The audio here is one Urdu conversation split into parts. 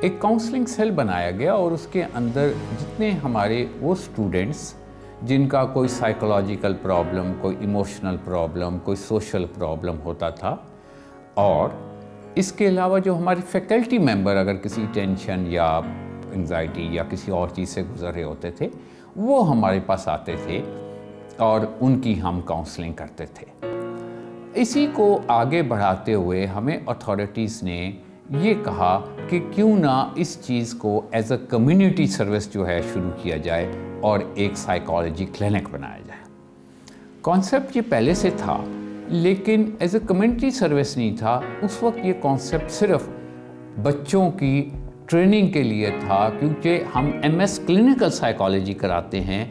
ایک کاؤنسلنگ سیل بنایا گیا اور اس کے اندر جتنے ہمارے وہ اسٹوڈنٹس جن کا کوئی سائیکولوجیکل پرابلم، کوئی ایموشنل پرابلم، کوئی سوشل پرابلم ہوتا تھا، اور اس کے علاوہ جو ہمارے فیکلٹی ممبر اگر کسی ٹینشن یا انگزائٹی یا کسی اور چیز سے گزر رہے ہوتے تھے وہ ہمارے پاس آتے تھے اور ان کی ہم کاؤنسلنگ کرتے تھے۔ اسی کو آگے بڑھاتے ہوئے ہمیں اتھارٹیز نے یہ کہا کہ کیوں نہ اس چیز کو ایز اے کمیونٹی سروس جو ہے شروع کیا جائے اور ایک سائیکالوجی کلینک بنایا جائے۔ کانسیپٹ یہ پہلے سے تھا لیکن ایز اے کمیونٹی سروس نہیں تھا، اس وقت یہ کانسیپٹ صرف بچوں کی ٹریننگ کے لیے تھا، کیونکہ ہم ایم ایس کلینکل سائیکالوجی کراتے ہیں،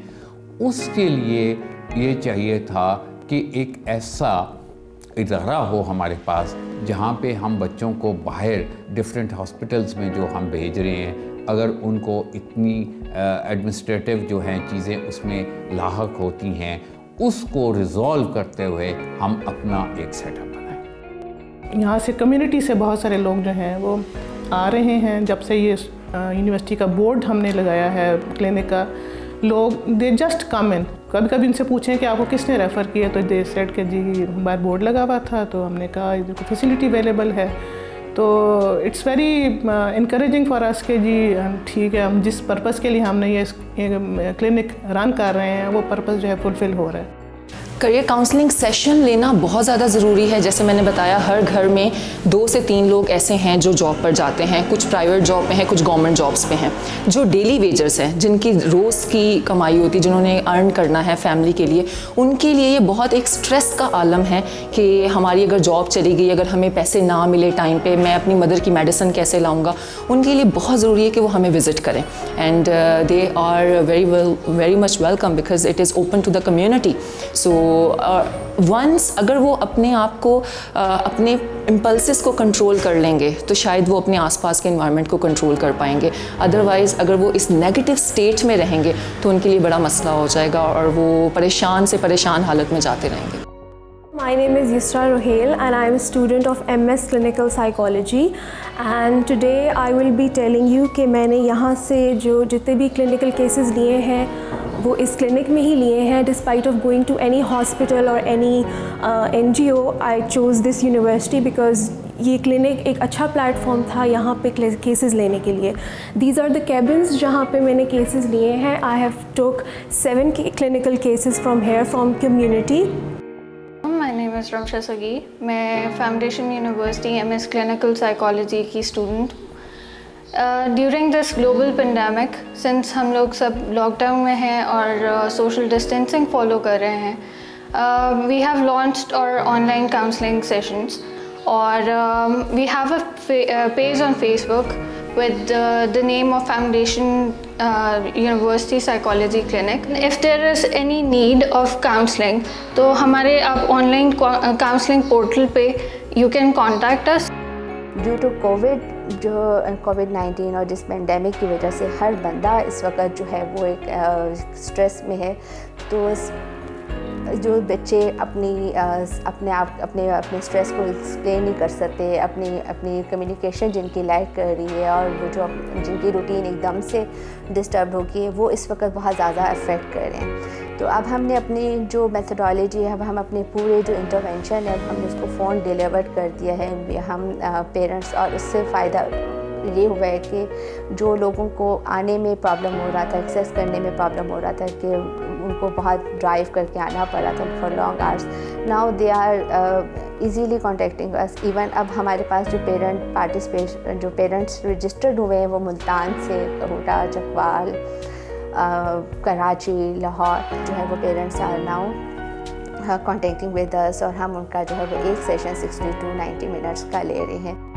اس کے لیے یہ چاہیے تھا کہ ایک ایسا ادارہ ہو ہمارے پاس جہاں پہ ہم بچوں کو باہر ڈفرینٹ ہاسپٹلز میں جو ہم بھیج رہے ہیں، اگر ان کو اتنی ایڈمنسٹریٹو جو ہیں چیزیں اس میں لاحق ہوتی ہیں، اس کو ریزالو کرتے ہوئے ہم اپنا ایک سیٹ اپ بنائیں۔ یہاں سے کمیونٹی سے بہت سارے لوگ جو ہیں وہ آ رہے ہیں، جب سے یہ یونیورسٹی کا بورڈ ہم نے لگایا ہے کلینک کا، لوگ دے جسٹ کم ان، کبھی کبھی ان سے پوچھیں کہ آپ کو کس نے ریفر کیا، تو دے سیڈ کہ جی ہمارا بورڈ لگا ہوا تھا تو ہم نے کہا ادھر فیسلٹی اویلیبل ہے، تو اٹس ویری انکریجنگ فار اس کہ جی ٹھیک ہے، ہم جس پرپس کے لیے ہم نے یہ کلینک رن کر رہے ہیں وہ پرپس جو ہے فلفل ہو رہا ہے۔ کریئر کاؤنسلنگ سیشن لینا بہت زیادہ ضروری ہے۔ جیسے میں نے بتایا، ہر گھر میں 2 سے 3 لوگ ایسے ہیں جو جاب پر جاتے ہیں، کچھ پرائیویٹ جاب پہ ہیں، کچھ گورنمنٹ جابس پہ ہیں، جو ڈیلی ویجرز ہیں، جن کی روز کی کمائی ہوتی ہے، جنہوں نے ارن کرنا ہے فیملی کے لیے، ان کے لیے یہ بہت ایک سٹریس کا عالم ہے کہ ہماری اگر جاب چلی گئی، اگر ہمیں پیسے نہ ملے ٹائم پہ، میں اپنی مدر کی میڈیسن کیسے لاؤں گا۔ ان کے لیے بہت ضروری ہے کہ وہ ہمیں وزٹ کریں، and they are very much welcome because it is open to the community. So once اگر وہ اپنے آپ کو اپنے امپلسز کو کنٹرول کر لیں گے تو شاید وہ اپنے آس پاس کے انوائرمنٹ کو کنٹرول کر پائیں گے، ادروائز اگر وہ اس نیگیٹو اسٹیٹ میں رہیں گے تو ان کے لیے بڑا مسئلہ ہو جائے گا اور وہ پریشان سے پریشان حالت میں جاتے رہیں گے۔ My name is Yusra Rohail and I am a student of MS Clinical Psychology, and today I will be telling you کہ میں نے یہاں سے جو جتنے بھی کلینکل کیسز لیے ہیں وہ اس کلینک میں ہی لیے ہیں۔ Despite of going to any hospital اور any NGO, I chose this university because یہ کلینک ایک اچھا پلیٹ فارم تھا یہاں پہ کیسز لینے کے لیے۔ دیز آر دا کیبنس جہاں پہ میں نے کیسز لیے ہیں۔ I have took 7 clinical cases from here from community. My name is Ramsha Sagi. میں foundation university MS clinical psychology کی student. During this global pandemic, since ہم لوگ سب لاک ڈاؤن میں ہیں اور سوشل ڈسٹینسنگ فالو کر رہے ہیں، وی ہیو لانچڈ اور آن لائن کاؤنسلنگ سیشنس، اور we have a page on Facebook with the name of Foundation University Psychology Clinic. If there is any need of counseling, تو ہمارے آپ آن لائن کاؤنسلنگ پورٹل پہ you can contact us. Due to COVID اور جس پینڈیمک کی وجہ سے ہر بندہ اس وقت جو ہے وہ ایک اسٹریس میں ہے، تو جو بچے اپنے اسٹریس کو ایکسپلین نہیں کر سکتے، اپنی کمیونیکیشن جن کی لیک کر رہی ہے اور وہ جو جن کی روٹین ایک دم سے ڈسٹرب ہوگی، وہ اس وقت بہت زیادہ افیکٹ کر رہے ہیں۔ تو اب ہم نے اپنی جو میتھڈالوجی ہے، اب ہم اپنے پورے جو انٹرونشن ہے ہم نے اس کو فون ڈیلیورڈ کر دیا ہے ہم پیرنٹس، اور اس سے فائدہ یہ ہوا ہے کہ جو لوگوں کو آنے میں پرابلم ہو رہا تھا، ایکسیس کرنے میں پرابلم ہو رہا تھا کہ ان کو بہت ڈرائیو کر کے آنا پڑا تھا for long hours, now they are easily contacting us. Even اب ہمارے پاس جو پیرنٹس رجسٹرڈ ہوئے ہیں وہ ملتان سے، کوٹا، چکوال، کراچی، لاہور جو ہے وہ parents are now contacting with us, اور ہم ان کا جو ہے وہ ایک سیشن 60 to 90 منٹس کا لے رہے ہیں۔